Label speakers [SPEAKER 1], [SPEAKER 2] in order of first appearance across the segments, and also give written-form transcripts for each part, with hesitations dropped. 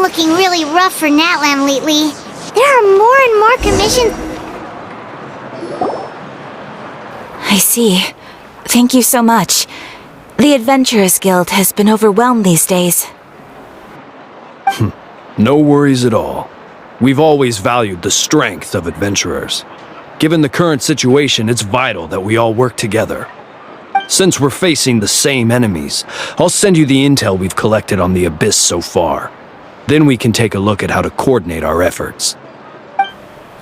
[SPEAKER 1] looking really rough for Natlan lately. There are more and more commissions.
[SPEAKER 2] I see. Thank you so much. The Adventurers Guild has been overwhelmed these days.
[SPEAKER 3] No worries at all. We've always valued the strength of adventurers. Given the current situation, it's vital that we all work together. Since we're facing the same enemies, I'll send you the intel we've collected on the Abyss so far. Then we can take a look at how to coordinate our efforts.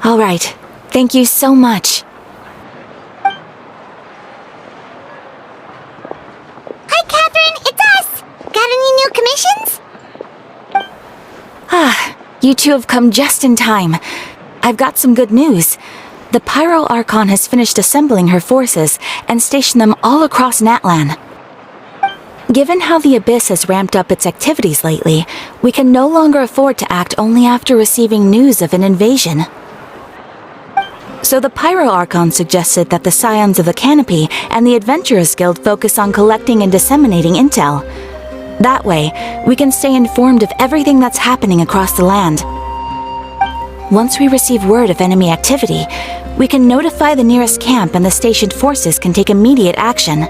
[SPEAKER 2] All right. Thank you so much.
[SPEAKER 1] Hi, Catherine. It's us. Got any new commissions?
[SPEAKER 2] You two have come just in time. I've got some good news. The Pyro Archon has finished assembling her forces and stationed them all across Natlan. Given how the Abyss has ramped up its activities lately, we can no longer afford to act only after receiving news of an invasion. So the Pyro Archon suggested that the Scions of the Canopy and the Adventurers Guild focus on collecting and disseminating intel. That way, we can stay informed of everything that's happening across the land. Once we receive word of enemy activity, we can notify the nearest camp and the stationed forces can take immediate action.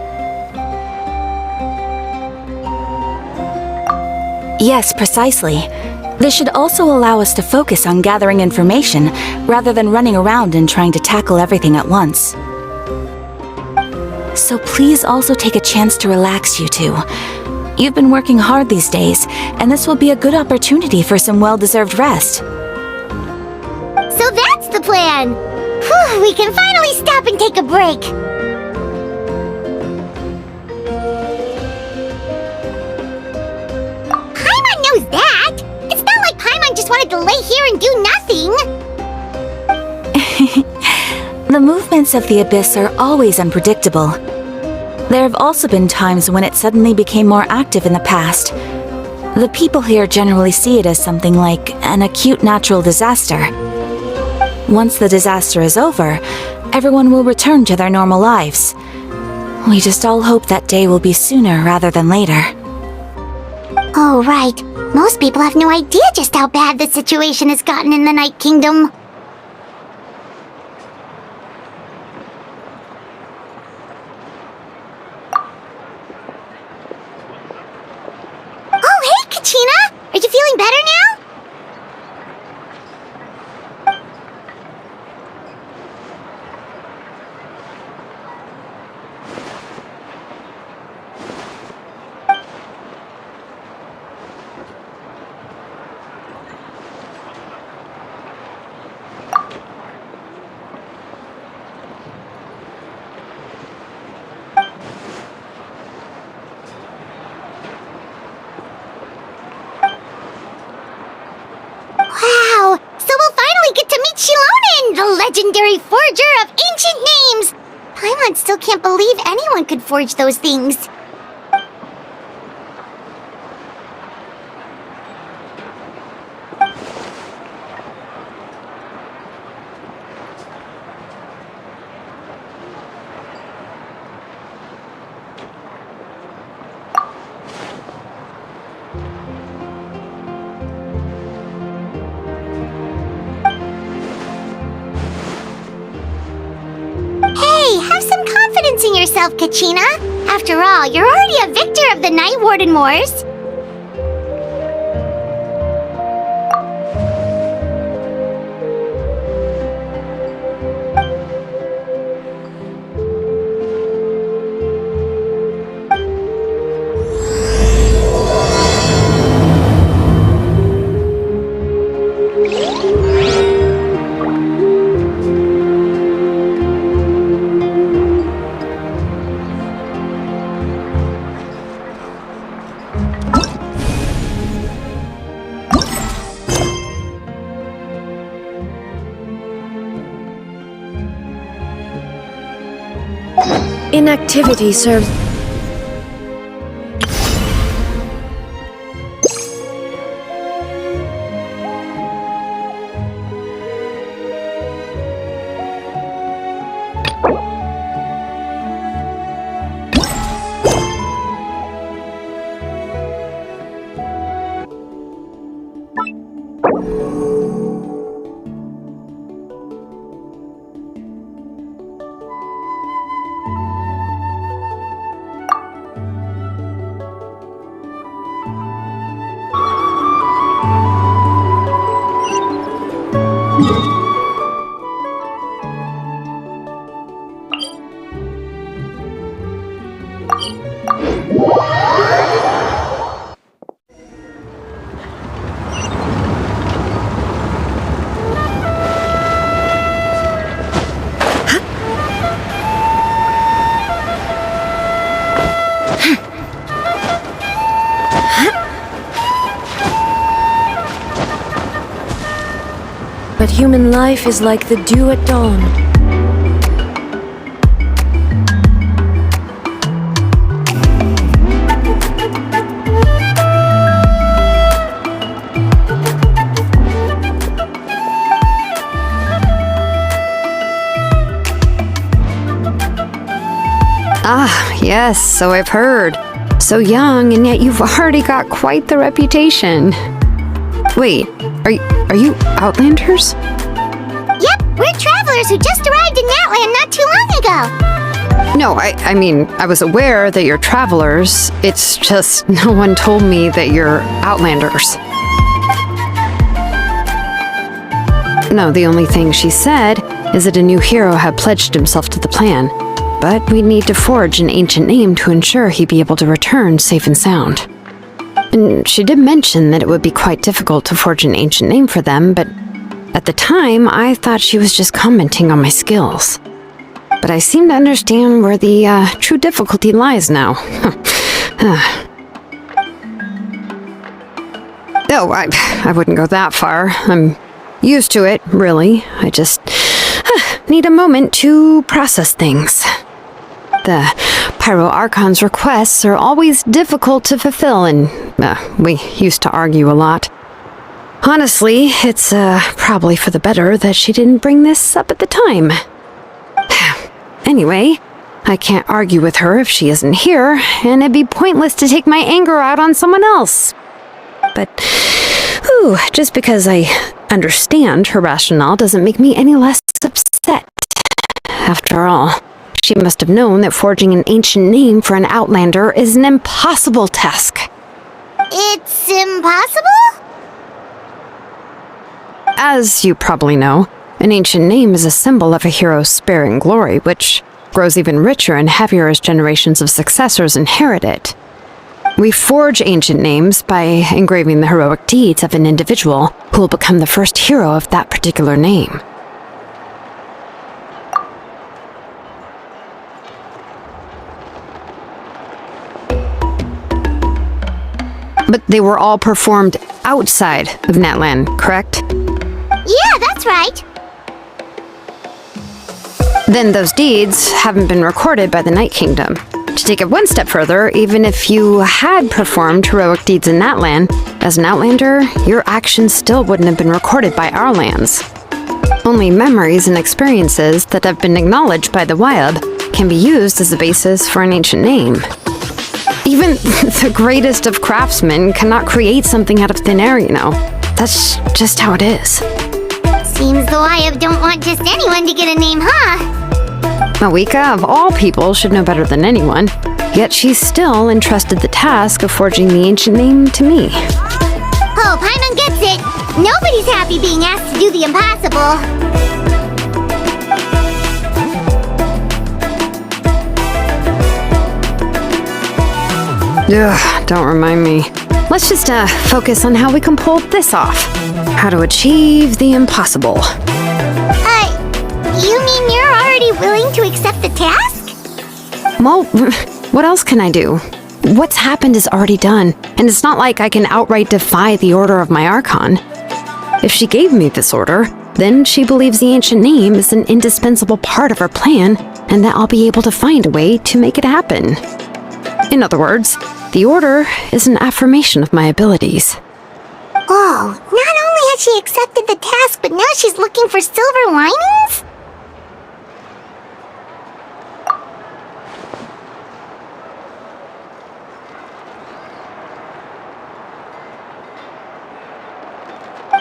[SPEAKER 2] Yes, precisely. This should also allow us to focus on gathering information rather than running around and trying to tackle everything at once. So please also take a chance to relax, you two. You've been working hard these days, and this will be a good opportunity for some well-deserved rest.
[SPEAKER 1] So that's the plan. Whew, we can finally stop and take a break. Paimon knows that. It's not like Paimon just wanted to lay here and do nothing.
[SPEAKER 2] The movements of the Abyss are always unpredictable. There have also been times when it suddenly became more active in the past. The people here generally see it as something like an acute natural disaster. Once the disaster is over, everyone will return to their normal lives. We just all hope that day will be sooner rather than later.
[SPEAKER 1] Oh, right. Most people have no idea just how bad the situation has gotten in the Night Kingdom. Oh, hey, Kachina! Are you feeling better now? Wow! So we'll finally get to meet Xilonen, the legendary forger of ancient names! Paimon still can't believe anyone could forge those things. Have some confidence in yourself, Kachina. After all, you're already a victor of the Night Warden Wars.
[SPEAKER 4] Inactivity serves... But human life is like the dew at dawn.
[SPEAKER 5] Ah, yes, so I've heard. So young, and yet you've already got quite the reputation. Wait, are you Outlanders?
[SPEAKER 1] Yep, we're travelers who just arrived in Natlan not too long ago.
[SPEAKER 5] No, I mean, I was aware that you're travelers. It's just no one told me that you're Outlanders. No, the only thing she said is that a new hero had pledged himself to the plan. But we'd need to forge an ancient name to ensure he'd be able to return safe and sound. And she did mention that it would be quite difficult to forge an ancient name for them, but at the time, I thought she was just commenting on my skills. But I seem to understand where the true difficulty lies now. Oh, I wouldn't go that far. I'm used to it, really. I just need a moment to process things. The Pyro Archon's requests are always difficult to fulfill, and we used to argue a lot. Honestly, it's probably for the better that she didn't bring this up at the time. Anyway, I can't argue with her if she isn't here, and it'd be pointless to take my anger out on someone else. But, just because I understand her rationale doesn't make me any less upset. After all, she must have known that forging an ancient name for an Outlander is an impossible task.
[SPEAKER 1] It's impossible?
[SPEAKER 5] As you probably know, an ancient name is a symbol of a hero's spirit and glory, which grows even richer and heavier as generations of successors inherit it. We forge ancient names by engraving the heroic deeds of an individual who will become the first hero of that particular name. But they were all performed outside of Natlan, correct?
[SPEAKER 1] Yeah, that's right.
[SPEAKER 5] Then those deeds haven't been recorded by the Night Kingdom. To take it one step further, even if you had performed heroic deeds in Natlan, as an Outlander, your actions still wouldn't have been recorded by our lands. Only memories and experiences that have been acknowledged by the Wyab can be used as a basis for an ancient name. Even the greatest of craftsmen cannot create something out of thin air, you know. That's just how it is.
[SPEAKER 1] Seems the Wyab don't want just anyone to get a name, huh?
[SPEAKER 5] Mawika, of all people, should know better than anyone, yet she's still entrusted the task of forging the ancient name to me.
[SPEAKER 1] Oh, Paimon gets it. Nobody's happy being asked to do the impossible.
[SPEAKER 5] Ugh, don't remind me. Let's just focus on how we can pull this off. How to achieve the impossible.
[SPEAKER 1] You mean you're already willing to accept the task?
[SPEAKER 5] Well, what else can I do? What's happened is already done, and it's not like I can outright defy the order of my Archon. If she gave me this order, then she believes the ancient name is an indispensable part of her plan, and that I'll be able to find a way to make it happen. In other words, the order is an affirmation of my abilities.
[SPEAKER 1] Oh, not only has she accepted the task, but now she's looking for silver linings?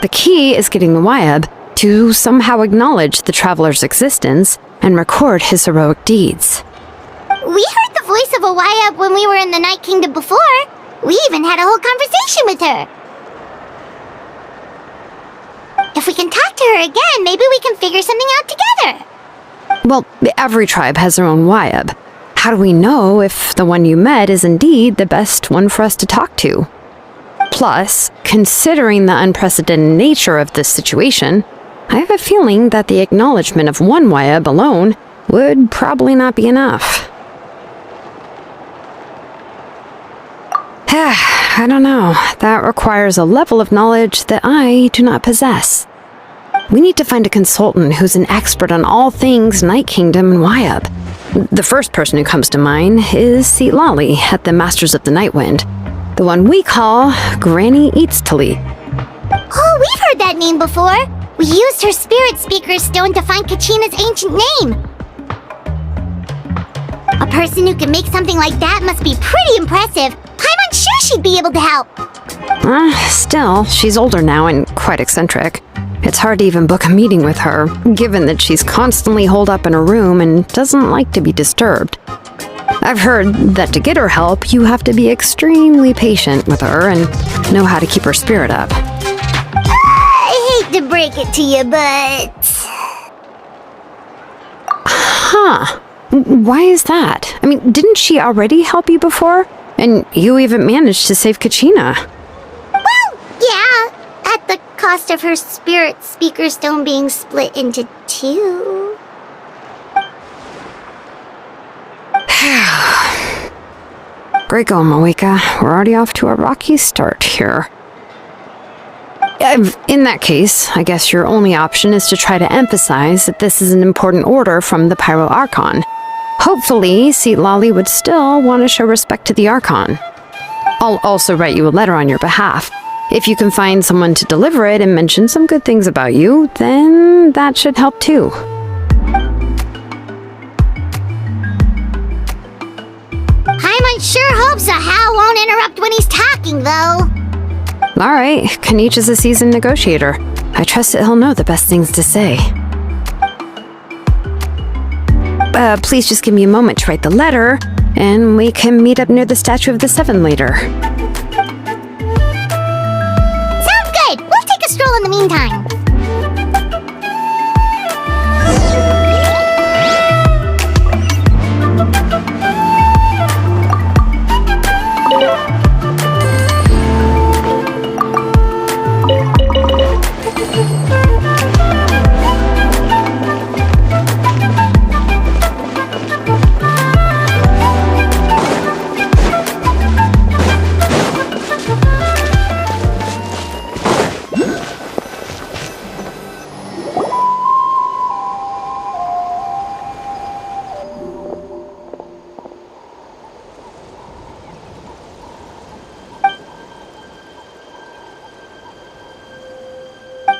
[SPEAKER 5] The key is getting the Wyab to somehow acknowledge the traveler's existence and record his heroic deeds.
[SPEAKER 1] We heard the voice of a Wyab when we were in the Night Kingdom before. We even had a whole conversation with her. If we can talk to her again, maybe we can figure something out together.
[SPEAKER 5] Well, every tribe has their own Wyab. how do we know if the one you met is indeed the best one for us to talk to? Plus, considering the unprecedented nature of this situation, I have a feeling that the acknowledgement of one Wayab alone would probably not be enough. I don't know. That requires a level of knowledge that I do not possess. We need to find a consultant who's an expert on all things Night Kingdom and Wayab. The first person who comes to mind is Citlali at the Masters of the Nightwind, the one we call Granny Citlali.
[SPEAKER 1] Oh, we've heard that name before. We used her spirit speaker stone to find Kachina's ancient name. A person who can make something like that must be pretty impressive. I'm unsure she'd be able to help.
[SPEAKER 5] Still, she's older now and quite eccentric. It's hard to even book a meeting with her, given that she's constantly holed up in her room and doesn't like to be disturbed. I've heard that to get her help, you have to be extremely patient with her and know how to keep her spirit up.
[SPEAKER 1] I hate to break it to you, but...
[SPEAKER 5] Huh. Why is that? I mean, didn't she already help you before? And you even managed to save Kachina.
[SPEAKER 1] Well, yeah. At the cost of her spirit speaker stone being split into two.
[SPEAKER 5] Great going, Moeka. We're already off to a rocky start here. In that case, I guess your only option is to try to emphasize that this is an important order from the Pyro Archon. Hopefully, Citlali would still want to show respect to the Archon. I'll also write you a letter on your behalf. If you can find someone to deliver it and mention some good things about you, then that should help too.
[SPEAKER 1] Paimon sure hopes a Hal won't interrupt when he's talking, though.
[SPEAKER 5] Alright, Kinich is a seasoned negotiator. I trust that he'll know the best things to say. Please just give me a moment to write the letter, and we can meet up near the Statue of the Seven later.
[SPEAKER 1] Sounds good. We'll take a stroll in the meantime.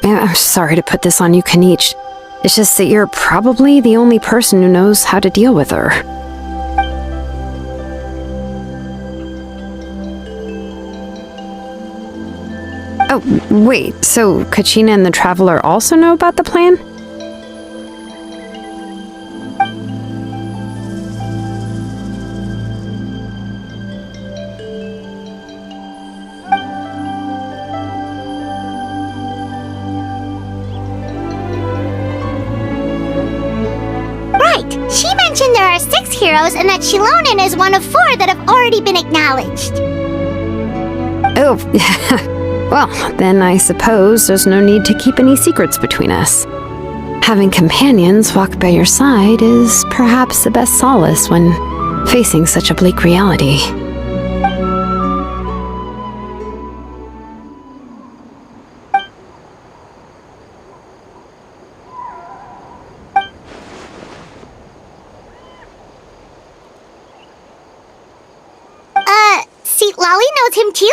[SPEAKER 5] I'm sorry to put this on you, Kinich. It's just that you're probably the only person who knows how to deal with her. Oh, wait, so Kachina and the Traveler also know about the plan?
[SPEAKER 1] She mentioned there are 6 heroes and that Xilonen is one of 4 that have already been acknowledged.
[SPEAKER 5] Oh, well, then I suppose there's no need to keep any secrets between us. Having companions walk by your side is perhaps the best solace when facing such a bleak reality.
[SPEAKER 1] Citlali knows him too?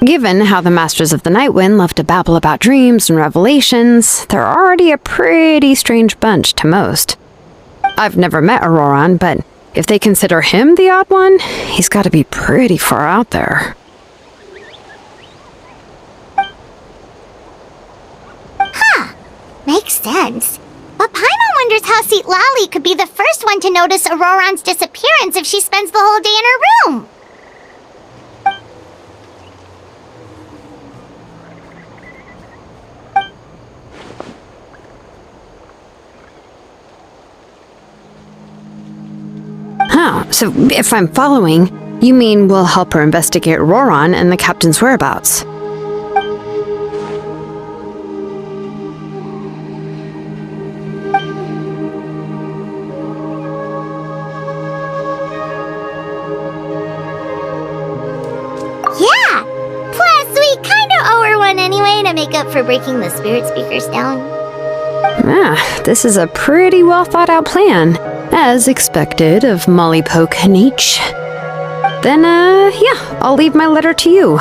[SPEAKER 5] Given how the Masters of the Nightwind love to babble about dreams and revelations, they're already a pretty strange bunch to most. I've never met Ororon, but if they consider him the odd one, he's got to be pretty far out there.
[SPEAKER 1] Makes sense. But Paimon wonders how Citlali could be the first one to notice Ororon's disappearance if she spends the whole day in her room.
[SPEAKER 5] So, if I'm following, you mean we'll help her investigate Ororon and the captain's whereabouts?
[SPEAKER 1] Yeah! Plus, we kinda owe her one anyway to make up for breaking the spirit speakers down.
[SPEAKER 5] Ah, this is a pretty well thought out plan, as expected of Molly Poke Kinich. Then, yeah, I'll leave my letter to you.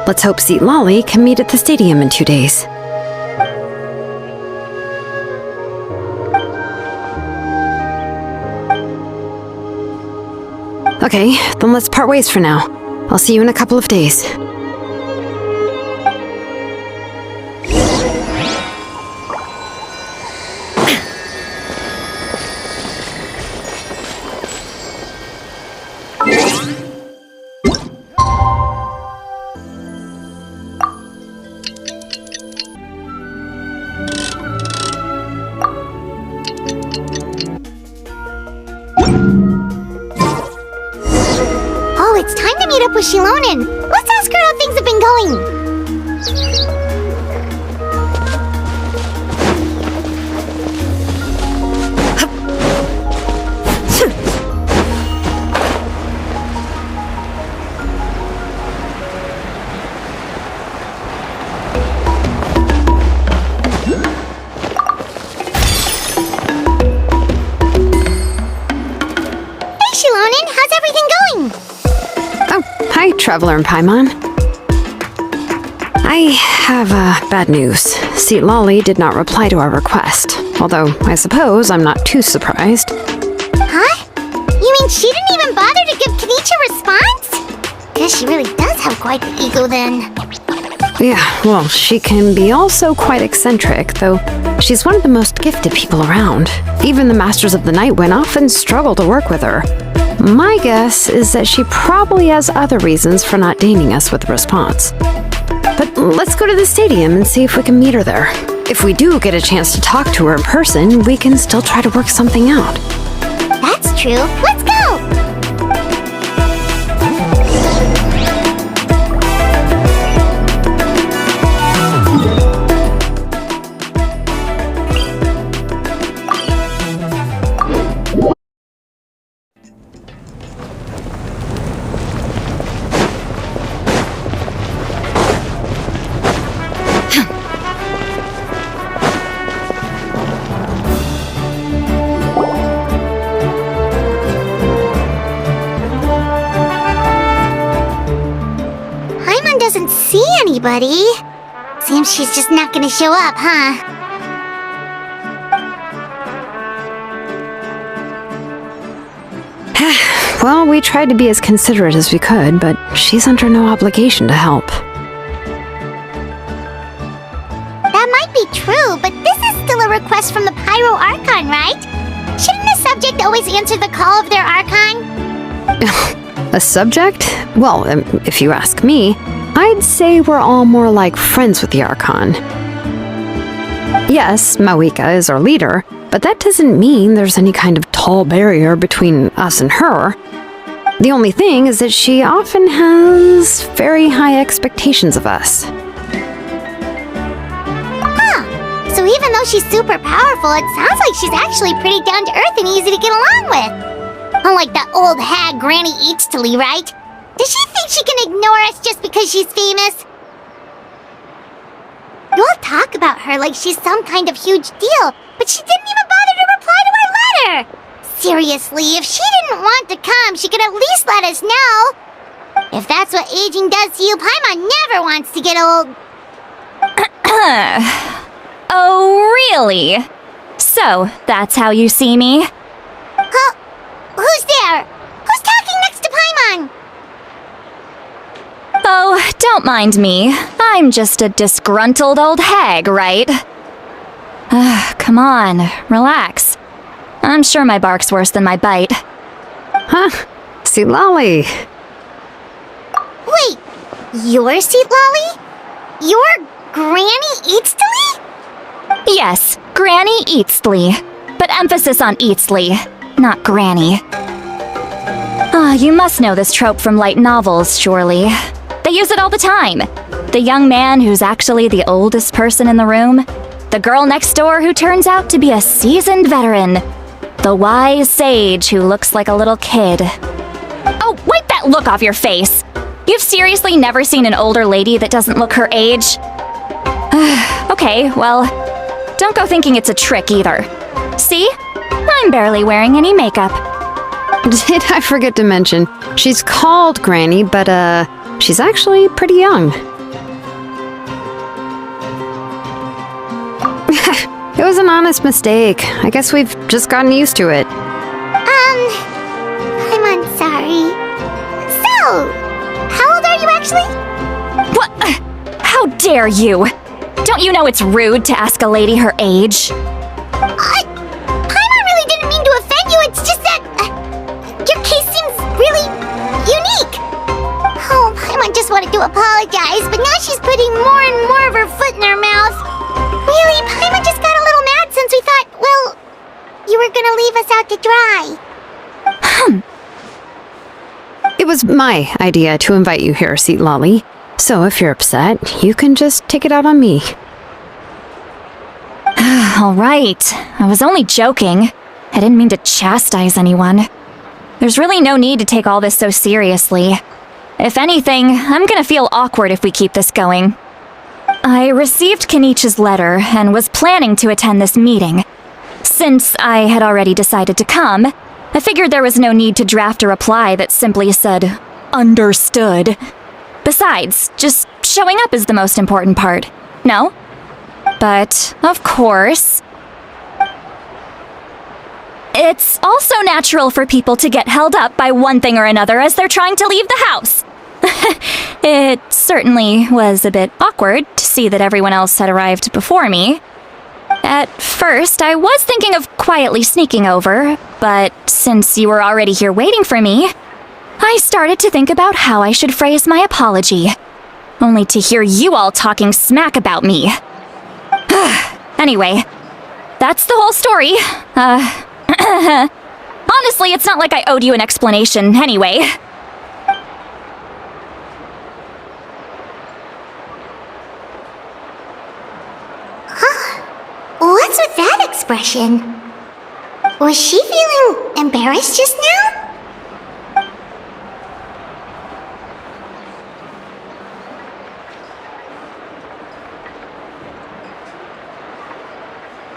[SPEAKER 5] Let's hope Citlali can meet at the stadium in 2 days. Okay, then let's part ways for now. I'll see you in a couple of days.
[SPEAKER 1] Oh, it's time to meet up with Xilonen. Let's ask her how things have been going. Hey, Xilonen, how's everything going?
[SPEAKER 5] Oh, hi, Traveler and Paimon. I have bad news. Citlali did not reply to our request, although I suppose I'm not too surprised.
[SPEAKER 1] Huh? You mean she didn't even bother to give Kinich a response? Guess she really does have quite the ego then.
[SPEAKER 5] Yeah, well, she can be also quite eccentric, though she's one of the most gifted people around. Even the Masters of the Night Wind often struggle to work with her. My guess is that she probably has other reasons for not deigning us with a response. But let's go to the stadium and see if we can meet her there. If we do get a chance to talk to her in person, we can still try to work something out.
[SPEAKER 1] That's true. Let's go! Doesn't see anybody. Seems she's just not gonna show up, huh?
[SPEAKER 5] Well, we tried to be as considerate as we could, but she's under no obligation to help.
[SPEAKER 1] That might be true, but this is still a request from the Pyro Archon, right? Shouldn't a subject always answer the call of their Archon?
[SPEAKER 5] A subject? Well, if you ask me, I'd say we're all more like friends with the Archon. Yes, Mawika is our leader, but that doesn't mean there's any kind of tall barrier between us and her. The only thing is that she often has very high expectations of us.
[SPEAKER 1] Huh. So even though she's super powerful, it sounds like she's actually pretty down to earth and easy to get along with. Unlike that old hag Granny Citlali, right? Does she think she can ignore us just because she's famous? You all talk about her like she's some kind of huge deal, but she didn't even bother to reply to our letter! Seriously, if she didn't want to come, she could at least let us know! If that's what aging does to you, Paimon never wants to get old.
[SPEAKER 2] Oh, really? So, that's how you see me?
[SPEAKER 1] Huh? Who's there? Who's talking next to Paimon?
[SPEAKER 2] Oh, don't mind me. I'm just a disgruntled old hag, right? Come on, relax. I'm sure my bark's worse than my bite.
[SPEAKER 5] Huh? Citlali.
[SPEAKER 1] Wait, you're Citlali? You're Granny Citlali?
[SPEAKER 2] Yes, Granny Citlali. But emphasis on Citlali, not Granny.
[SPEAKER 6] You must know this trope from light novels, surely. They use it all the time. The young man who's actually the oldest person in the room. The girl next door who turns out to be a seasoned veteran. The wise sage who looks like a little kid. Oh, wipe that look off your face! You've seriously never seen an older lady that doesn't look her age? Okay, well, don't go thinking it's a trick either. See? I'm barely wearing any makeup.
[SPEAKER 5] Did I forget to mention, she's called Granny, but she's actually pretty young. It was an honest mistake. I guess we've just gotten used to it.
[SPEAKER 1] I'm sorry. So, how old are you actually?
[SPEAKER 6] What? How dare you? Don't you know it's rude to ask a lady her age?
[SPEAKER 1] Paimon really didn't mean to offend you, it's just that your case seems really unique. Oh, Paimon just wanted to apologize, but now she's putting more and more of her foot in her mouth. Really, Paimon just got a little mad since we thought, well, you were gonna leave us out to dry.
[SPEAKER 5] It was my idea to invite you here, Citlali. So if you're upset, you can just take it out on me.
[SPEAKER 6] All right. I was only joking. I didn't mean to chastise anyone. There's really no need to take all this so seriously. If anything, I'm gonna feel awkward if we keep this going. I received Kinich's letter and was planning to attend this meeting. Since I had already decided to come, I figured there was no need to draft a reply that simply said, "Understood." Besides, just showing up is the most important part, no? But, of course, it's also natural for people to get held up by one thing or another as they're trying to leave the house. It certainly was a bit awkward to see that everyone else had arrived before me. At first, I was thinking of quietly sneaking over, but since you were already here waiting for me, I started to think about how I should phrase my apology, only to hear you all talking smack about me. Anyway, that's the whole story. Honestly, it's not like I owed you an explanation anyway.
[SPEAKER 1] What's with that expression? Was she feeling embarrassed just now?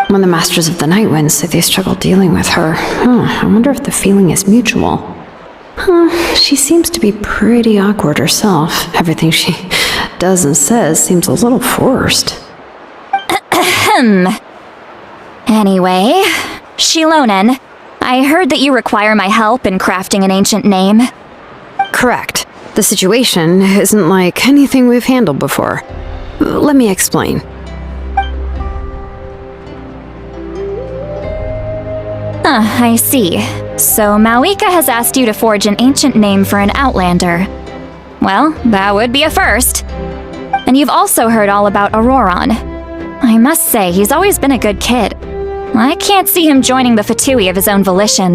[SPEAKER 5] When the Masters of the Night Wind say they struggle dealing with her, I wonder if the feeling is mutual. She seems to be pretty awkward herself. Everything she does and says seems a little forced.
[SPEAKER 6] Anyway, Xilonen, I heard that you require my help in crafting an ancient name.
[SPEAKER 5] Correct. The situation isn't like anything we've handled before. Let me explain.
[SPEAKER 6] I see. So Mawika has asked you to forge an ancient name for an outlander. Well, that would be a first. And you've also heard all about Ororon. I must say, he's always been a good kid. I can't see him joining the Fatui of his own volition.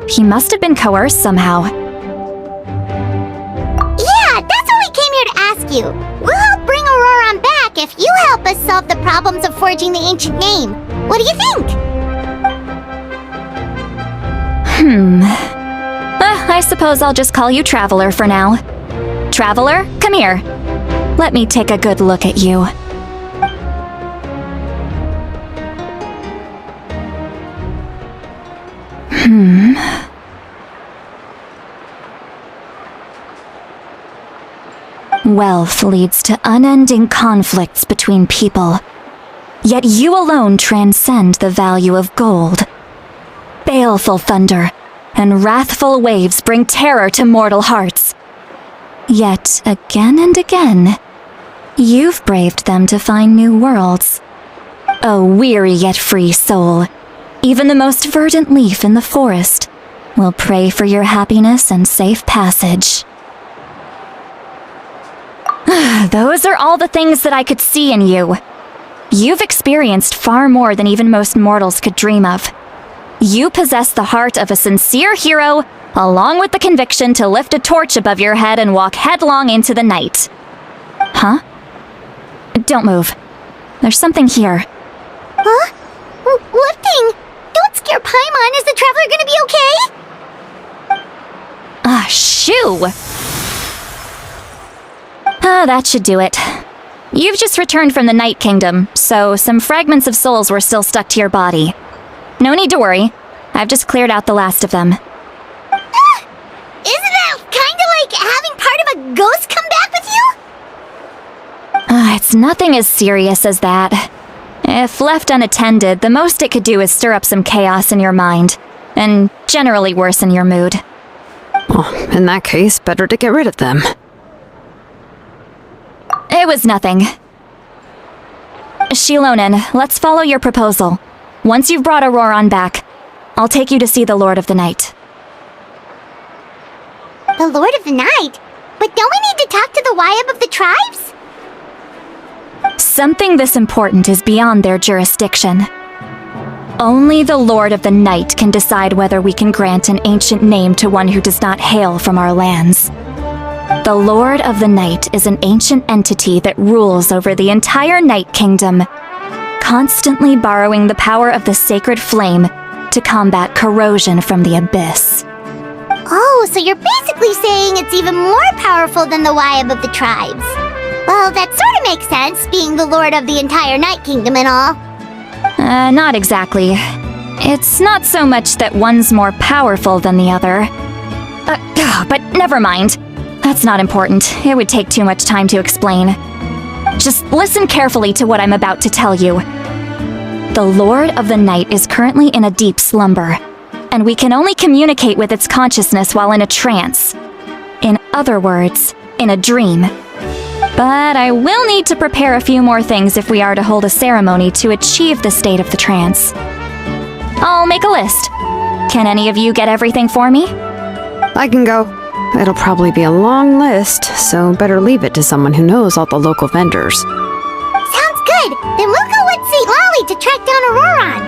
[SPEAKER 6] He must have been coerced somehow.
[SPEAKER 1] Yeah, that's what we came here to ask you. We'll help bring Ororon back if you help us solve the problems of forging the ancient name. What do you think?
[SPEAKER 6] I suppose I'll just call you Traveler for now. Traveler, come here. Let me take a good look at you. Wealth leads to unending conflicts between people. Yet you alone transcend the value of gold. Baleful thunder and wrathful waves bring terror to mortal hearts. Yet again and again, you've braved them to find new worlds. O weary yet free soul, even the most verdant leaf in the forest will pray for your happiness and safe passage. Those are all the things that I could see in you. You've experienced far more than even most mortals could dream of. You possess the heart of a sincere hero along with the conviction to lift a torch above your head and walk headlong into the night. Huh? Don't move. There's something here.
[SPEAKER 1] Huh? What thing? Don't scare Paimon. Is the traveler gonna be okay?
[SPEAKER 6] Ah, shoo! That should do it. You've just returned from the Night Kingdom, so some fragments of souls were still stuck to your body. No need to worry. I've just cleared out the last of them.
[SPEAKER 1] Isn't that kinda like having part of a ghost come back with you?
[SPEAKER 6] It's nothing as serious as that. If left unattended, the most it could do is stir up some chaos in your mind, and generally worsen your mood.
[SPEAKER 5] Well, in that case, better to get rid of them.
[SPEAKER 6] It was nothing. Xilonen, let's follow your proposal. Once you've brought Ororon back, I'll take you to see the Lord of the Night.
[SPEAKER 1] The Lord of the Night? But don't we need to talk to the Wyab of the tribes?
[SPEAKER 6] Something this important is beyond their jurisdiction. Only the Lord of the Night can decide whether we can grant an ancient name to one who does not hail from our lands. The Lord of the Night is an ancient entity that rules over the entire Night Kingdom, constantly borrowing the power of the sacred flame to combat corrosion from the abyss.
[SPEAKER 1] Oh, so you're basically saying it's even more powerful than the Wyab of the tribes. Well, that sort of makes sense, being the lord of the entire Night Kingdom and all.
[SPEAKER 6] Not exactly. It's not so much that one's more powerful than the other. But never mind. That's not important. It would take too much time to explain. Just listen carefully to what I'm about to tell you. The Lord of the Night is currently in a deep slumber, and we can only communicate with its consciousness while in a trance. In other words, in a dream. But I will need to prepare a few more things if we are to hold a ceremony to achieve the state of the trance. I'll make a list. Can any of you get everything for me?
[SPEAKER 5] I can go. It'll probably be a long list, so better leave it to someone who knows all the local vendors.
[SPEAKER 1] Sounds good. Then we'll go with Citlali to track down Ororon.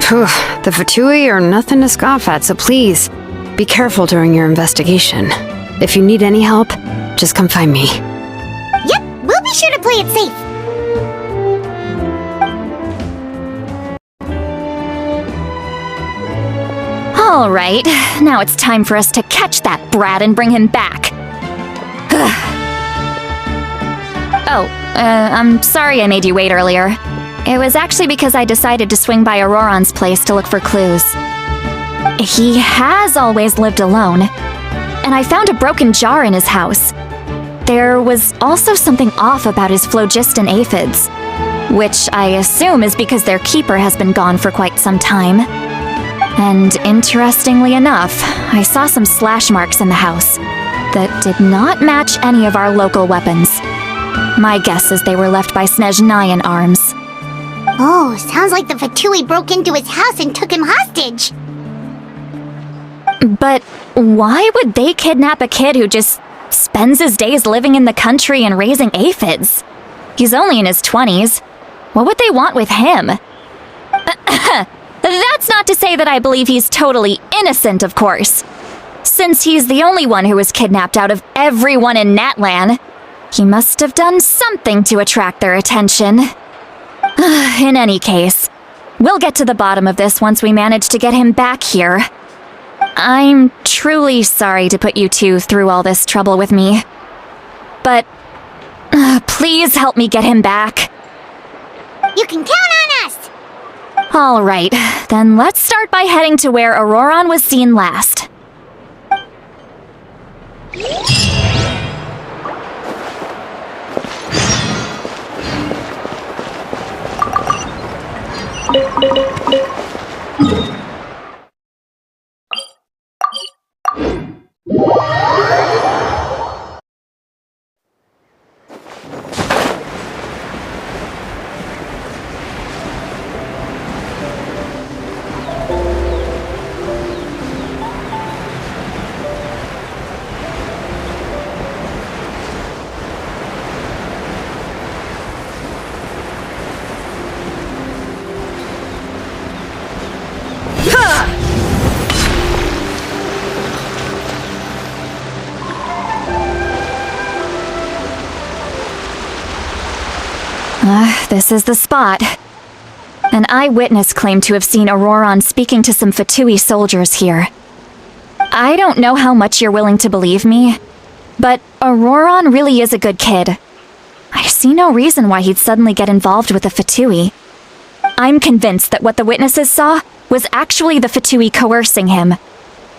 [SPEAKER 5] Phew, the Fatui are nothing to scoff at, so please, be careful during your investigation. If you need any help, just come find me.
[SPEAKER 1] Yep, we'll be sure to play it safe.
[SPEAKER 6] All right, now it's time for us to catch that brat and bring him back. I'm sorry I made you wait earlier. It was actually because I decided to swing by Ororon's place to look for clues. He has always lived alone, and I found a broken jar in his house. There was also something off about his phlogiston aphids, which I assume is because their keeper has been gone for quite some time. And interestingly enough, I saw some slash marks in the house that did not match any of our local weapons. My guess is they were left by Snezhnayan arms.
[SPEAKER 1] Oh, sounds like the Fatui broke into his house and took him hostage.
[SPEAKER 6] But why would they kidnap a kid who just spends his days living in the country and raising aphids? He's only in his 20s. What would they want with him? That's not to say that I believe he's totally innocent, of course. Since he's the only one who was kidnapped out of everyone in Natlan, he must have done something to attract their attention. In any case, we'll get to the bottom of this once we manage to get him back here. I'm truly sorry to put you two through all this trouble with me. But please help me get him back.
[SPEAKER 1] You can count on us!
[SPEAKER 6] All right, then let's start by heading to where Ororon was seen last. This is the spot. An eyewitness claimed to have seen Ororon speaking to some Fatui soldiers here. I don't know how much you're willing to believe me, but Ororon really is a good kid. I see no reason why he'd suddenly get involved with the Fatui. I'm convinced that what the witnesses saw was actually the Fatui coercing him,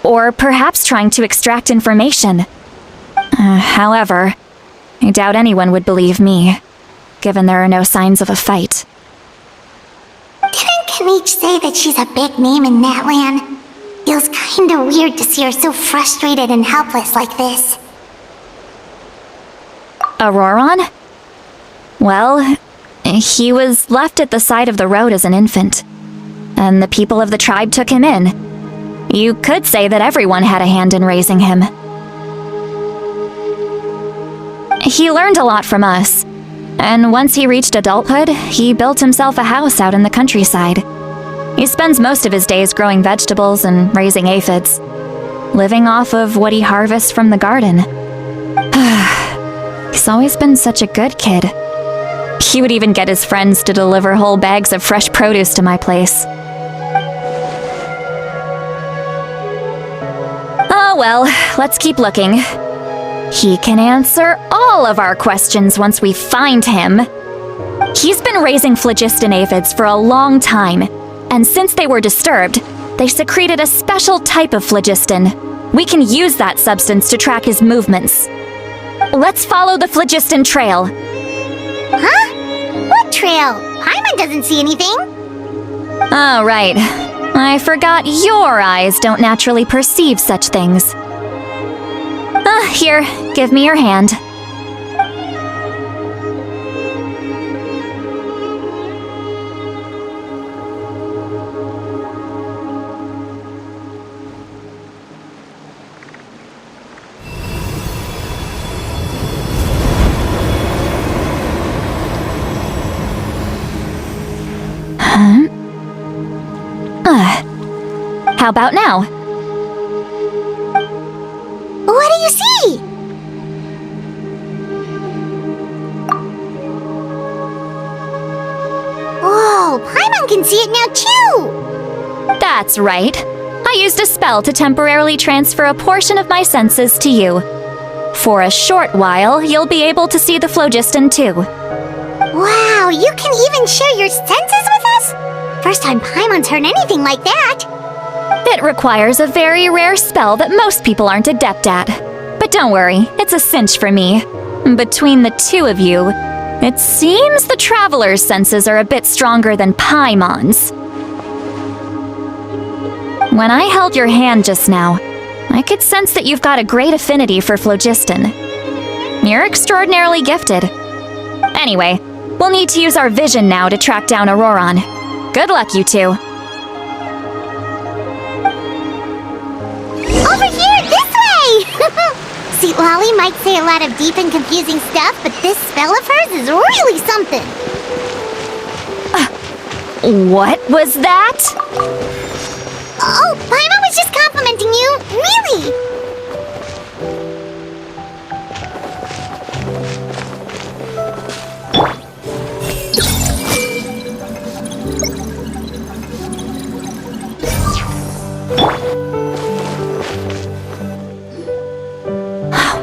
[SPEAKER 6] or perhaps trying to extract information. However, I doubt anyone would believe me, given there are no signs of a fight.
[SPEAKER 1] Didn't Kinich say that she's a big name in Natlan? Feels kinda weird to see her so frustrated and helpless like this.
[SPEAKER 6] Ororon? Well, he was left at the side of the road as an infant, and the people of the tribe took him in. You could say that everyone had a hand in raising him. He learned a lot from us, and once he reached adulthood, he built himself a house out in the countryside. He spends most of his days growing vegetables and raising aphids, living off of what he harvests from the garden. He's always been such a good kid. He would even get his friends to deliver whole bags of fresh produce to my place. Oh well, let's keep looking. He can answer all of our questions once we find him. He's been raising phlogiston aphids for a long time, and since they were disturbed, they secreted a special type of phlogiston. We can use that substance to track his movements. Let's follow the phlogiston trail.
[SPEAKER 1] Huh? What trail? Paimon doesn't see anything.
[SPEAKER 6] Oh, right. I forgot your eyes don't naturally perceive such things. Here, give me your hand. How about now?
[SPEAKER 1] What do you see? Whoa, Paimon can see it now too!
[SPEAKER 6] That's right. I used a spell to temporarily transfer a portion of my senses to you. For a short while, you'll be able to see the phlogiston too.
[SPEAKER 1] Wow, you can even share your senses with us? First time Paimon's heard anything like that.
[SPEAKER 6] It requires a very rare spell that most people aren't adept at. But don't worry, it's a cinch for me. Between the two of you, it seems the Traveler's senses are a bit stronger than Paimon's. When I held your hand just now, I could sense that you've got a great affinity for phlogiston. You're extraordinarily gifted. Anyway, we'll need to use our vision now to track down Ororon. Good luck, you two.
[SPEAKER 1] Over here, this way! Citlali might say a lot of deep and confusing stuff, but this spell of hers is really something.
[SPEAKER 6] What was that?
[SPEAKER 1] Oh, Paimon was just complimenting you, really!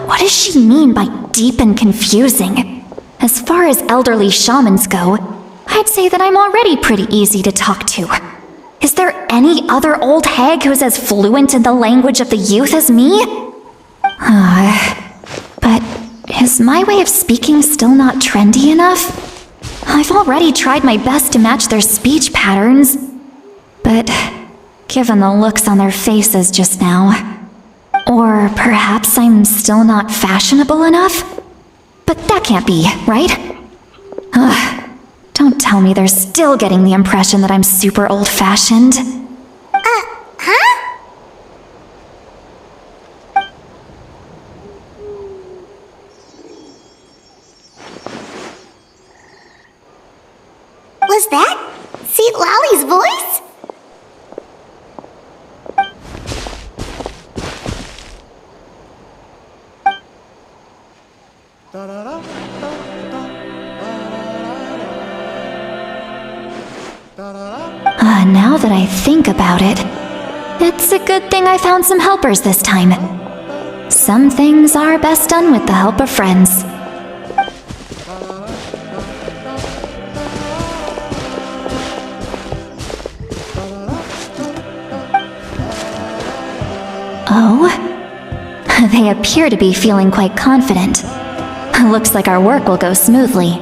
[SPEAKER 6] What does she mean by deep and confusing? As far as elderly shamans go, I'd say that I'm already pretty easy to talk to. Is there any other old hag who's as fluent in the language of the youth as me? But is my way of speaking still not trendy enough? I've already tried my best to match their speech patterns. But given the looks on their faces just now... Or perhaps I'm still not fashionable enough? But that can't be, right? Don't tell me they're still getting the impression that I'm super old-fashioned.
[SPEAKER 1] Huh? Was that Citlali's voice?
[SPEAKER 6] Now that I think about it, it's a good thing I found some helpers this time. Some things are best done with the help of friends. Oh? They appear to be feeling quite confident. Looks like our work will go smoothly.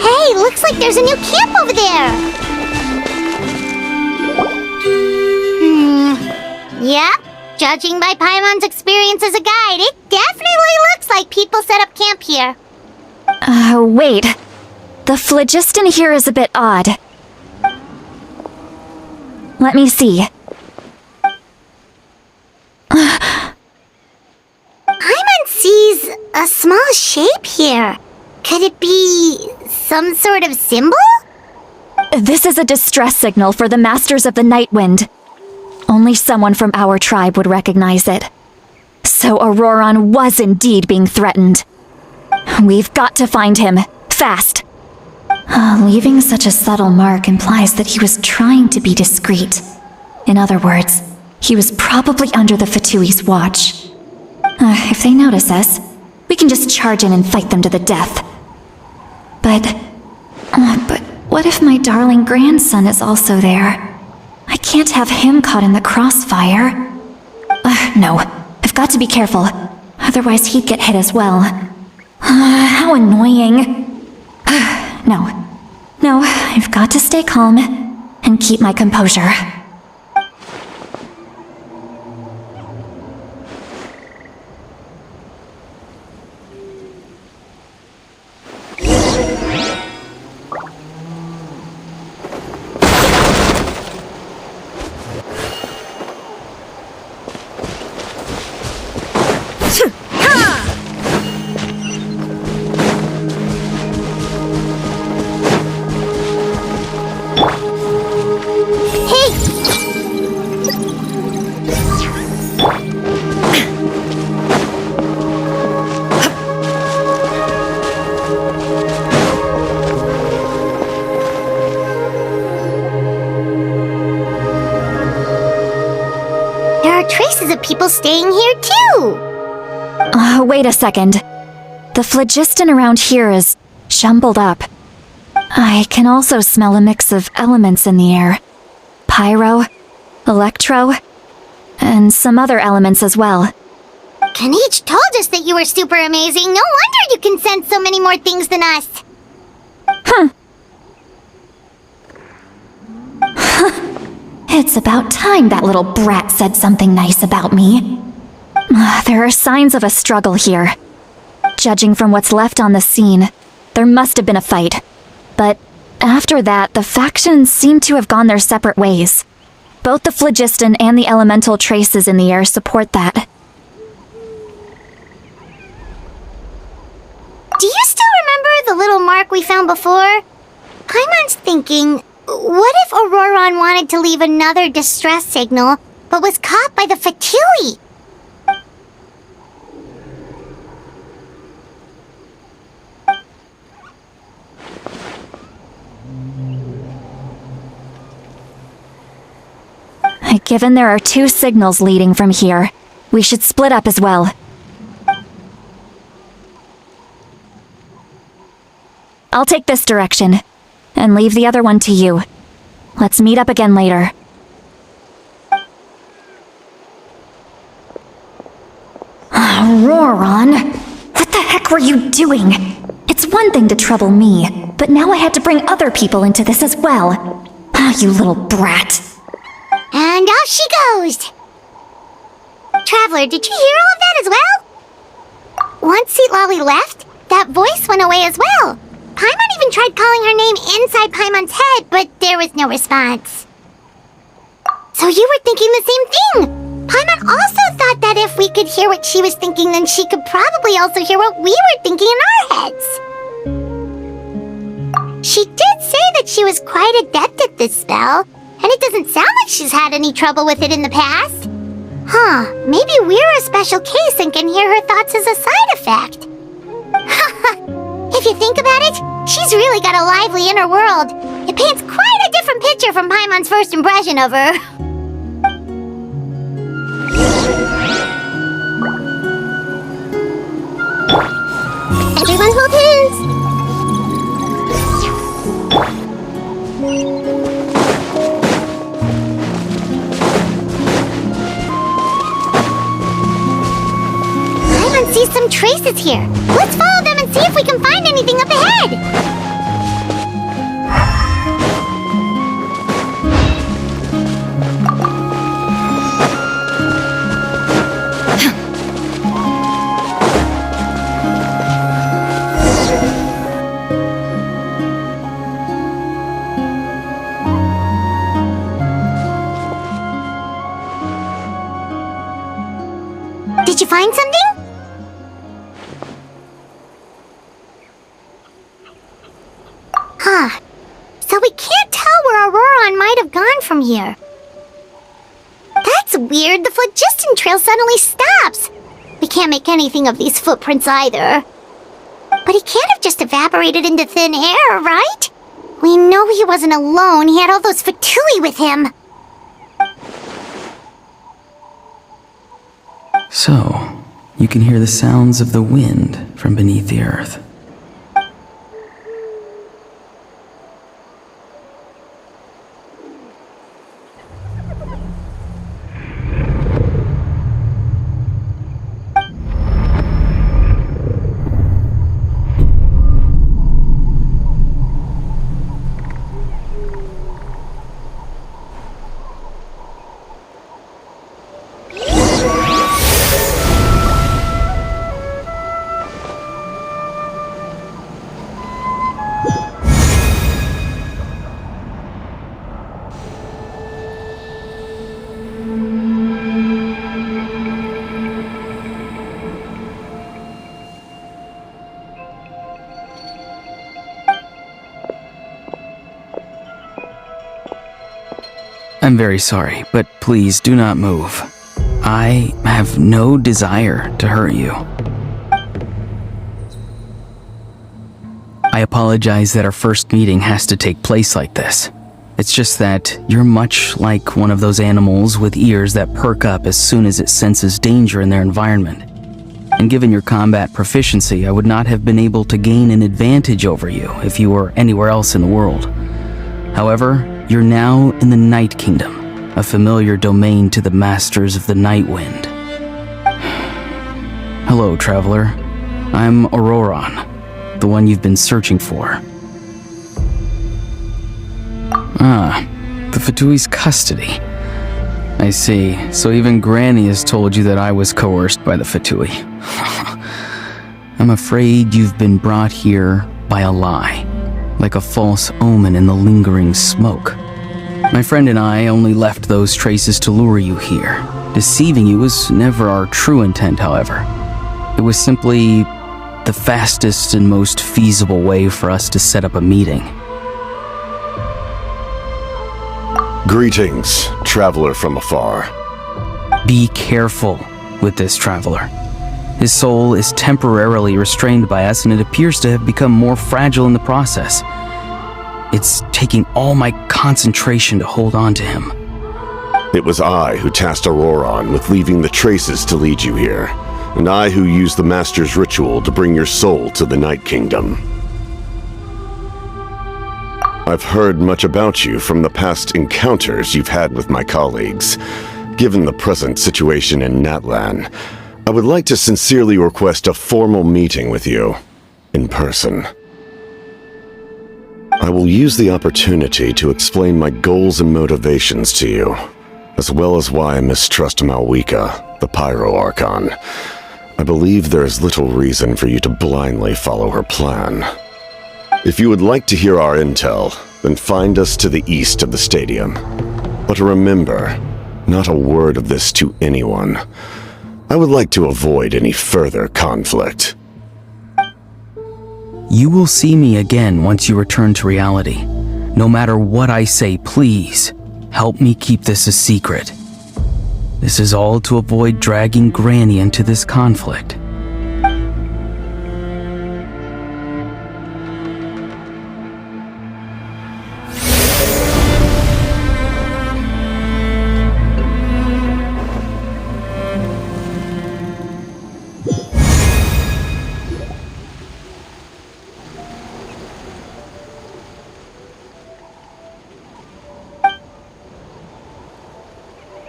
[SPEAKER 1] Hey, looks like there's a new camp over there! Yep, judging by Paimon's experience as a guide, it definitely looks like people set up camp here.
[SPEAKER 6] Wait. The phlogiston here is a bit odd. Let me see.
[SPEAKER 1] Paimon sees a small shape here. Could it be some sort of symbol?
[SPEAKER 6] This is a distress signal for the Masters of the Night Wind. Only someone from our tribe would recognize it. So Ororon was indeed being threatened. We've got to find him. Fast. Leaving such a subtle mark implies that he was trying to be discreet. In other words, he was probably under the Fatui's watch. If they notice us, we can just charge in and fight them to the death. But what if my darling grandson is also there? I can't have him caught in the crossfire. No, I've got to be careful. Otherwise he'd get hit as well. How annoying. No, I've got to stay calm and keep my composure.
[SPEAKER 1] Traces of people staying here too!
[SPEAKER 6] Wait a second. The phlogiston around here is jumbled up. I can also smell a mix of elements in the air. Pyro, electro, and some other elements as well.
[SPEAKER 1] Kinich told us that you were super amazing. No wonder you can sense so many more things than us.
[SPEAKER 6] It's about time that little brat said something nice about me. There are signs of a struggle here. Judging from what's left on the scene, there must have been a fight. But after that, the factions seem to have gone their separate ways. Both the phlogiston and the elemental traces in the air support that.
[SPEAKER 1] Do you still remember the little mark we found before? Paimon's thinking, what if Ororon wanted to leave another distress signal, but was caught by the Fatui?
[SPEAKER 6] Given there are two signals leading from here, we should split up as well. I'll take this direction, and leave the other one to you. Let's meet up again later. Ororon! What the heck were you doing? It's one thing to trouble me, but now I had to bring other people into this as well. You little brat.
[SPEAKER 1] And off she goes! Traveler, did you hear all of that as well? Once Citlali left, that voice went away as well. Paimon even tried calling her name inside Paimon's head, but there was no response. So you were thinking the same thing! Paimon also thought that if we could hear what she was thinking, then she could probably also hear what we were thinking in our heads. She did say that she was quite adept at this spell, and it doesn't sound like she's had any trouble with it in the past. Huh, maybe we're a special case and can hear her thoughts as a side effect. If you think about it, she's really got a lively inner world. It paints quite a different picture from Paimon's first impression of her. Everyone hold hands! Paimon sees some traces here. Let's follow them and see if we can find anything up ahead! Did you find something? Huh. So we can't tell where Ororon might have gone from here. That's weird. The phlogiston trail suddenly stops. We can't make anything of these footprints either. But he can't have just evaporated into thin air, right? We know he wasn't alone. He had all those Fatui with him.
[SPEAKER 7] So, you can hear the sounds of the wind from beneath the earth. I'm very sorry, but please do not move. I have no desire to hurt you. I apologize that our first meeting has to take place like this. It's just that you're much like one of those animals with ears that perk up as soon as it senses danger in their environment. And given your combat proficiency, I would not have been able to gain an advantage over you if you were anywhere else in the world. However, you're now in the Night Kingdom, a familiar domain to the Masters of the Night Wind. Hello, traveler. I'm Ororon, the one you've been searching for. Ah, the Fatui's custody. I see. So even Granny has told you that I was coerced by the Fatui. I'm afraid you've been brought here by a lie, like a false omen in the lingering smoke. My friend and I only left those traces to lure you here. Deceiving you was never our true intent, however. It was simply the fastest and most feasible way for us to set up a meeting.
[SPEAKER 8] Greetings, traveler from afar.
[SPEAKER 7] Be careful with this traveler. His soul is temporarily restrained by us, and it appears to have become more fragile in the process. It's taking all my concentration to hold on to him.
[SPEAKER 8] It was I who tasked Ororon with leaving the traces to lead you here, and I who used the Master's ritual to bring your soul to the Night Kingdom. I've heard much about you from the past encounters you've had with my colleagues. Given the present situation in Natlan, I would like to sincerely request a formal meeting with you, in person. I will use the opportunity to explain my goals and motivations to you, as well as why I mistrust Malwika, the Pyro Archon. I believe there is little reason for you to blindly follow her plan. If you would like to hear our intel, then find us to the east of the stadium. But remember, not a word of this to anyone. I would like to avoid any further conflict.
[SPEAKER 7] You will see me again once you return to reality. No matter what I say, please, help me keep this a secret. This is all to avoid dragging Granny into this conflict.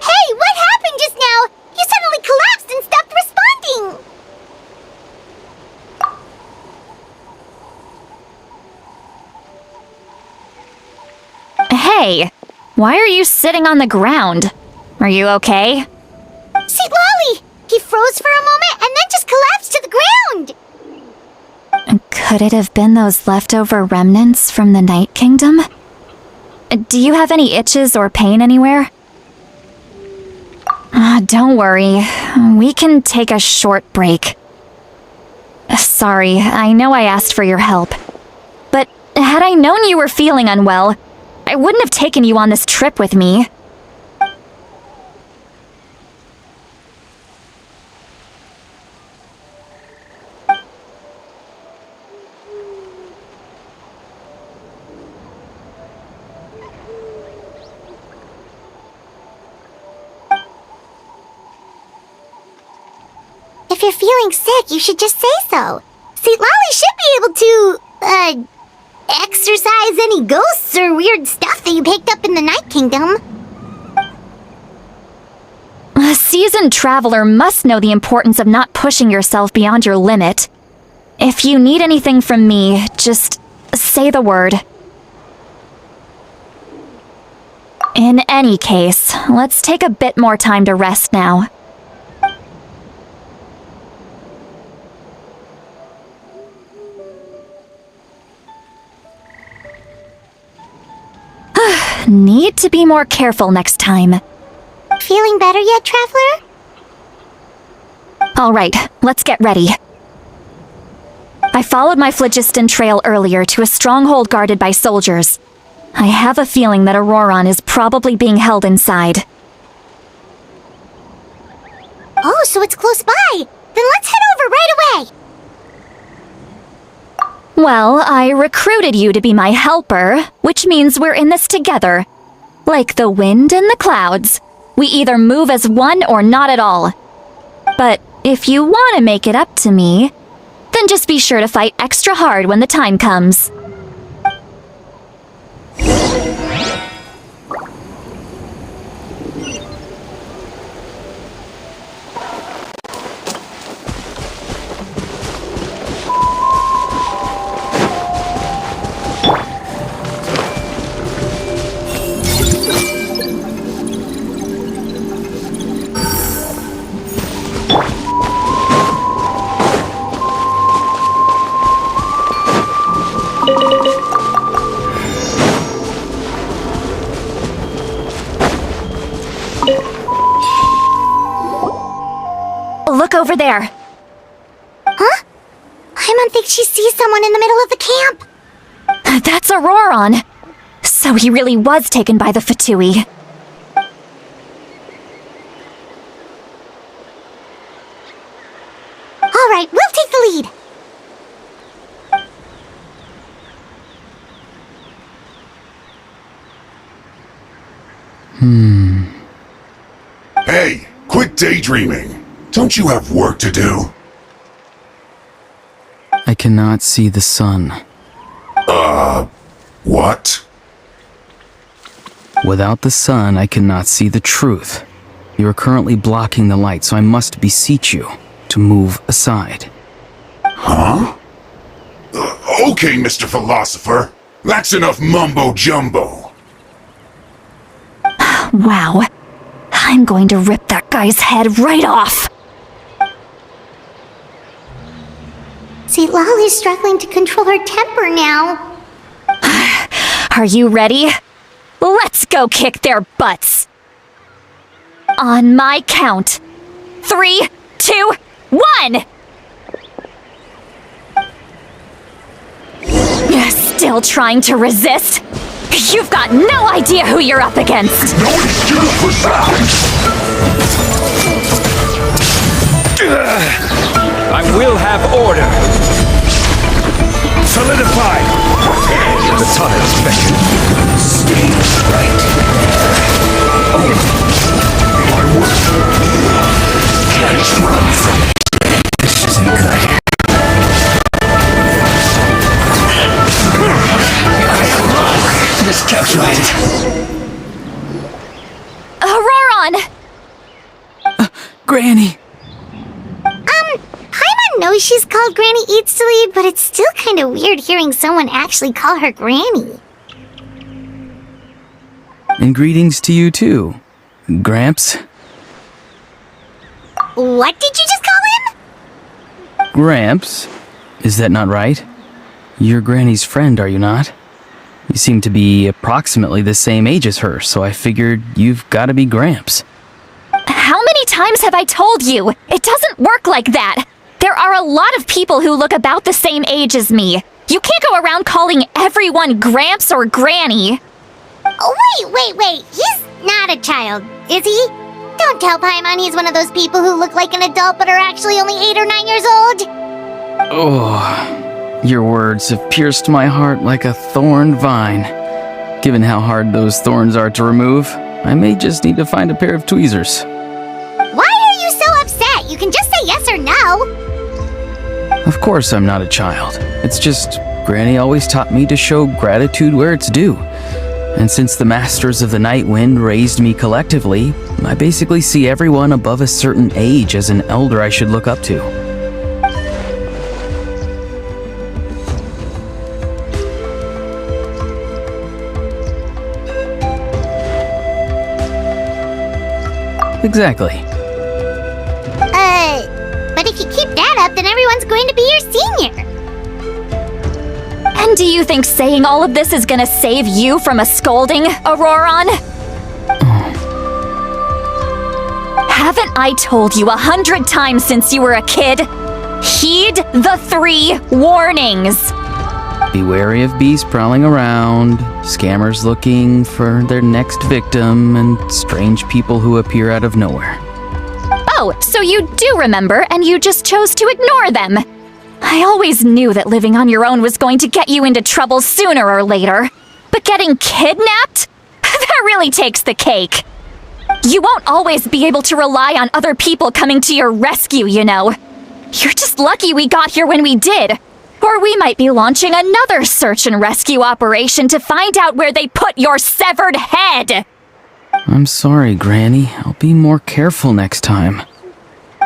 [SPEAKER 1] Hey, what happened just now? You suddenly collapsed and stopped responding.
[SPEAKER 6] Hey, why are you sitting on the ground? Are you okay?
[SPEAKER 1] Citlali! He froze for a moment and then just collapsed to the ground.
[SPEAKER 6] Could it have been those leftover remnants from the Night Kingdom? Do you have any itches or pain anywhere? Don't worry. We can take a short break. Sorry, I know I asked for your help. But had I known you were feeling unwell, I wouldn't have taken you on this trip with me.
[SPEAKER 1] If you're feeling sick, you should just say so. Citlali should be able to, exorcise any ghosts or weird stuff that you picked up in the Night Kingdom.
[SPEAKER 6] A seasoned traveler must know the importance of not pushing yourself beyond your limit. If you need anything from me, just say the word. In any case, let's take a bit more time to rest now. Need to be more careful next time.
[SPEAKER 1] Feeling better yet, traveler?
[SPEAKER 6] Alright, let's get ready. I followed my phlogiston trail earlier to a stronghold guarded by soldiers. I have a feeling that Ororon is probably being held inside.
[SPEAKER 1] Oh, so it's close by. Then let's head over right away.
[SPEAKER 6] Well, I recruited you to be my helper, which means we're in this together. Like the wind and the clouds. We either move as one or not at all. But if you want to make it up to me, then just be sure to fight extra hard when the time comes. Look over there.
[SPEAKER 1] Huh? Paimon thinks she sees someone in the middle of the camp.
[SPEAKER 6] That's Ororon. So he really was taken by the Fatui.
[SPEAKER 1] All right, we'll take the lead.
[SPEAKER 9] Hey, quit daydreaming. Don't you have work to do?
[SPEAKER 7] I cannot see the sun.
[SPEAKER 9] What?
[SPEAKER 7] Without the sun, I cannot see the truth. You are currently blocking the light, so I must beseech you to move aside.
[SPEAKER 9] Huh? Okay, Mr. Philosopher. That's enough mumbo-jumbo.
[SPEAKER 6] Wow. I'm going to rip that guy's head right off.
[SPEAKER 1] Citlali's struggling to control her temper now.
[SPEAKER 6] Are you ready? Let's go kick their butts. On my count. 3, 2, 1! Still trying to resist? You've got no idea who you're up against!
[SPEAKER 9] No excuse for silence!
[SPEAKER 3] I will have order. Solidified. The tides beckon.
[SPEAKER 9] Stage right. My work. Can't run from it. This isn't good. Miscalculated.
[SPEAKER 6] Ororon!
[SPEAKER 7] Granny!
[SPEAKER 1] Paimon knows she's called Granny Eats to Lead, but it's still kind of weird hearing someone actually call her Granny.
[SPEAKER 7] And greetings to you too, Gramps.
[SPEAKER 1] What did you just call him?
[SPEAKER 7] Gramps? Is that not right? You're Granny's friend, are you not? You seem to be approximately the same age as her, so I figured you've got to be Gramps.
[SPEAKER 6] How many times have I told you? It doesn't work like that. There are a lot of people who look about the same age as me. You can't go around calling everyone Gramps or Granny.
[SPEAKER 1] Oh, wait. He's not a child, is he? Don't tell Paimon he's one of those people who look like an adult but are actually only 8 or 9 years old.
[SPEAKER 7] Oh, your words have pierced my heart like a thorn vine. Given how hard those thorns are to remove, I may just need to find a pair of tweezers.
[SPEAKER 1] Why are you so upset? You can just say yes or no.
[SPEAKER 7] Of course I'm not a child. It's just Granny always taught me to show gratitude where it's due. And since the Masters of the Night Wind raised me collectively, I basically see everyone above a certain age as an elder I should look up to. Exactly.
[SPEAKER 1] But if you keep that up, then everyone's going to be your senior.
[SPEAKER 6] And do you think saying all of this is gonna save you from a scolding, Ororon? Haven't I told you 100 times since you were a kid? Heed the 3 warnings.
[SPEAKER 7] Be wary of bees prowling around, scammers looking for their next victim, and strange people who appear out of nowhere.
[SPEAKER 6] Oh, so you do remember, and you just chose to ignore them. I always knew that living on your own was going to get you into trouble sooner or later. But getting kidnapped? That really takes the cake. You won't always be able to rely on other people coming to your rescue, you know. You're just lucky we got here when we did. Or we might be launching another search and rescue operation to find out where they put your severed head.
[SPEAKER 7] I'm sorry, Granny. I'll be more careful next time.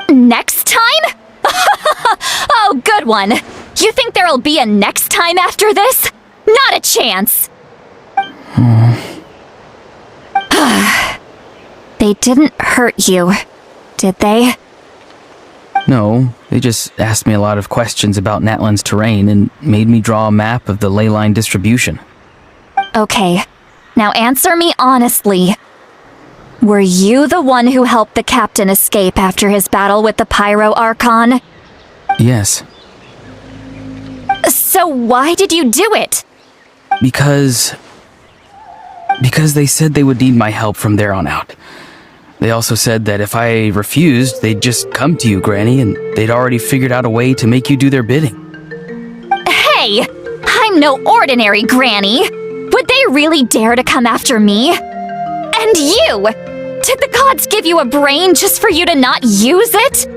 [SPEAKER 6] Next time? Oh, good one. You think there'll be a next time after this? Not a chance. They didn't hurt you, did they?
[SPEAKER 7] No, they just asked me a lot of questions about Natlan's terrain and made me draw a map of the ley line distribution.
[SPEAKER 6] Okay, now answer me honestly. Were you the one who helped the captain escape after his battle with the Pyro Archon?
[SPEAKER 7] Yes.
[SPEAKER 6] So why did you do it?
[SPEAKER 7] Because they said they would need my help from there on out. They also said that if I refused, they'd just come to you, Granny, and they'd already figured out a way to make you do their bidding.
[SPEAKER 6] Hey, I'm no ordinary Granny. Would they really dare to come after me? And you! Did the gods give you a brain just for you to not use it?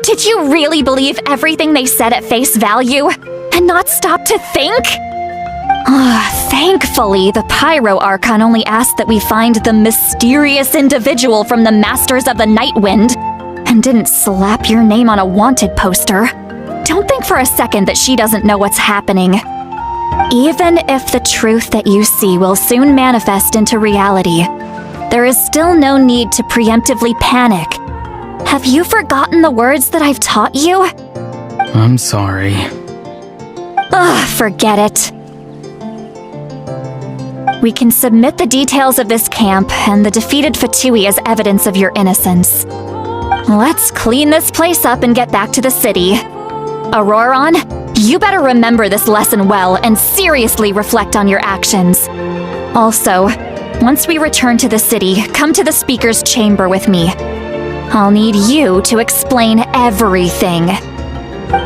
[SPEAKER 6] Did you really believe everything they said at face value and not stop to think? Thankfully, the Pyro Archon only asked that we find the mysterious individual from the Masters of the Night Wind and didn't slap your name on a wanted poster. Don't think for a second that she doesn't know what's happening. Even if the truth that you see will soon manifest into reality, there is still no need to preemptively panic. Have you forgotten the words that I've taught you?
[SPEAKER 7] I'm sorry.
[SPEAKER 6] Forget it. We can submit the details of this camp and the defeated Fatui as evidence of your innocence. Let's clean this place up and get back to the city. Ororon, You better remember this lesson well and seriously reflect on your actions. Also, once we return to the city, come to the speaker's chamber with me. I'll need you to explain everything.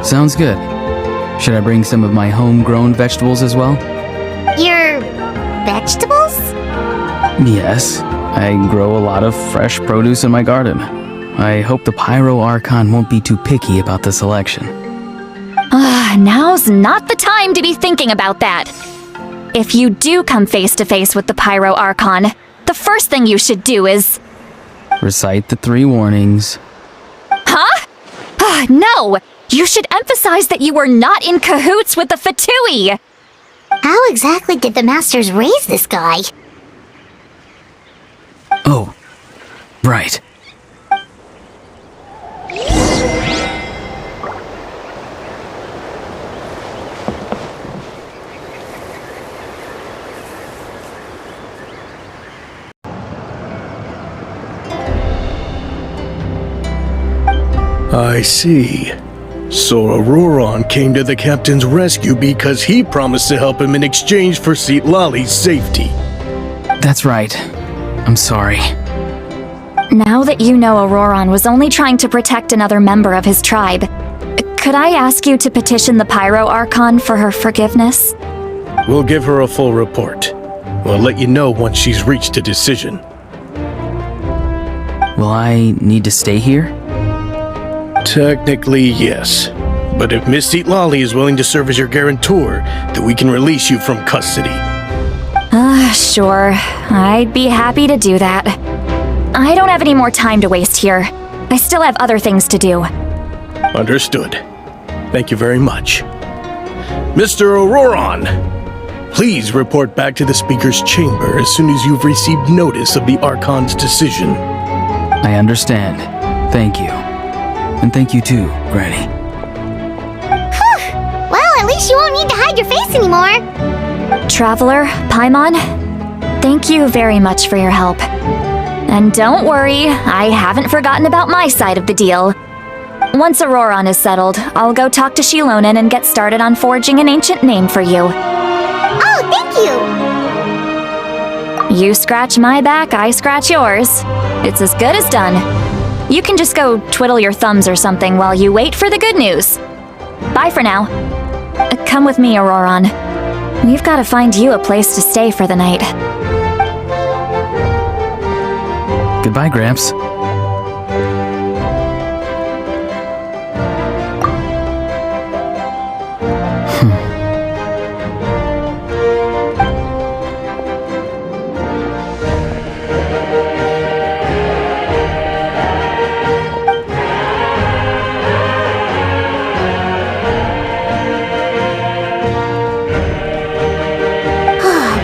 [SPEAKER 7] Sounds good. Should I bring some of my homegrown vegetables as well?
[SPEAKER 1] Your vegetables?
[SPEAKER 7] Yes, I grow a lot of fresh produce in my garden. I hope the Pyro Archon won't be too picky about the selection.
[SPEAKER 6] Now's not the time to be thinking about that. If you do come face to face with the Pyro Archon, the first thing you should do is...
[SPEAKER 7] Recite the 3 warnings.
[SPEAKER 6] Huh? No! You should emphasize that you were not in cahoots with the Fatui!
[SPEAKER 1] How exactly did the masters raise this guy?
[SPEAKER 7] Oh, right.
[SPEAKER 10] I see. So Ororon came to the captain's rescue because he promised to help him in exchange for Citlali's safety.
[SPEAKER 7] That's right. I'm sorry.
[SPEAKER 6] Now that you know Ororon was only trying to protect another member of his tribe, could I ask you to petition the Pyro Archon for her forgiveness?
[SPEAKER 10] We'll give her a full report. We'll let you know once she's reached a decision.
[SPEAKER 7] Will I need to stay here?
[SPEAKER 10] Technically, yes. But if Miss Citlali is willing to serve as your guarantor, then we can release you from custody.
[SPEAKER 6] Sure. I'd be happy to do that. I don't have any more time to waste here. I still have other things to do.
[SPEAKER 10] Understood. Thank you very much. Mr. Ororon, please report back to the Speaker's chamber as soon as you've received notice of the Archon's decision.
[SPEAKER 7] I understand. Thank you. And thank you too, Granny.
[SPEAKER 1] Well, at least you won't need to hide your face anymore.
[SPEAKER 6] Traveler, Paimon, thank you very much for your help. And don't worry, I haven't forgotten about my side of the deal. Once Ororon is settled, I'll go talk to Xilonen and get started on forging an ancient name for you.
[SPEAKER 1] Oh, thank you!
[SPEAKER 6] You scratch my back, I scratch yours. It's as good as done. You can just go twiddle your thumbs or something while you wait for the good news. Bye for now. Come with me, Ororon. We've got to find you a place to stay for the night.
[SPEAKER 7] Goodbye, Gramps.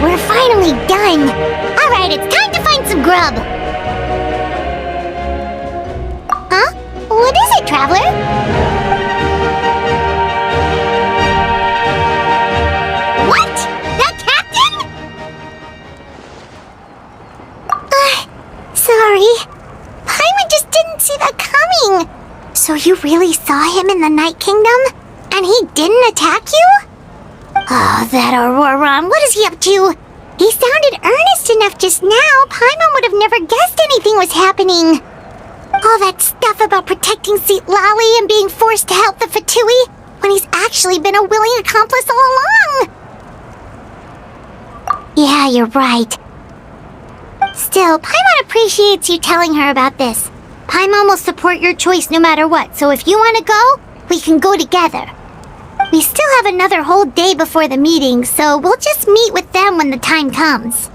[SPEAKER 1] We're finally done. Alright, it's time to find some grub. Huh? What is it, Traveler? What? The captain? Sorry. Paimon just didn't see that coming. So you really saw him in the Night Kingdom? And he didn't attack you? Oh, that Ororon, what is he up to? He sounded earnest enough just now. Paimon would have never guessed anything was happening. All that stuff about protecting Citlali and being forced to help the Fatui when he's actually been a willing accomplice all along. Yeah, you're right. Still, Paimon appreciates you telling her about this. Paimon will support your choice no matter what, so if you want to go, we can go together. We still have another whole day before the meeting, so we'll just meet with them when the time comes.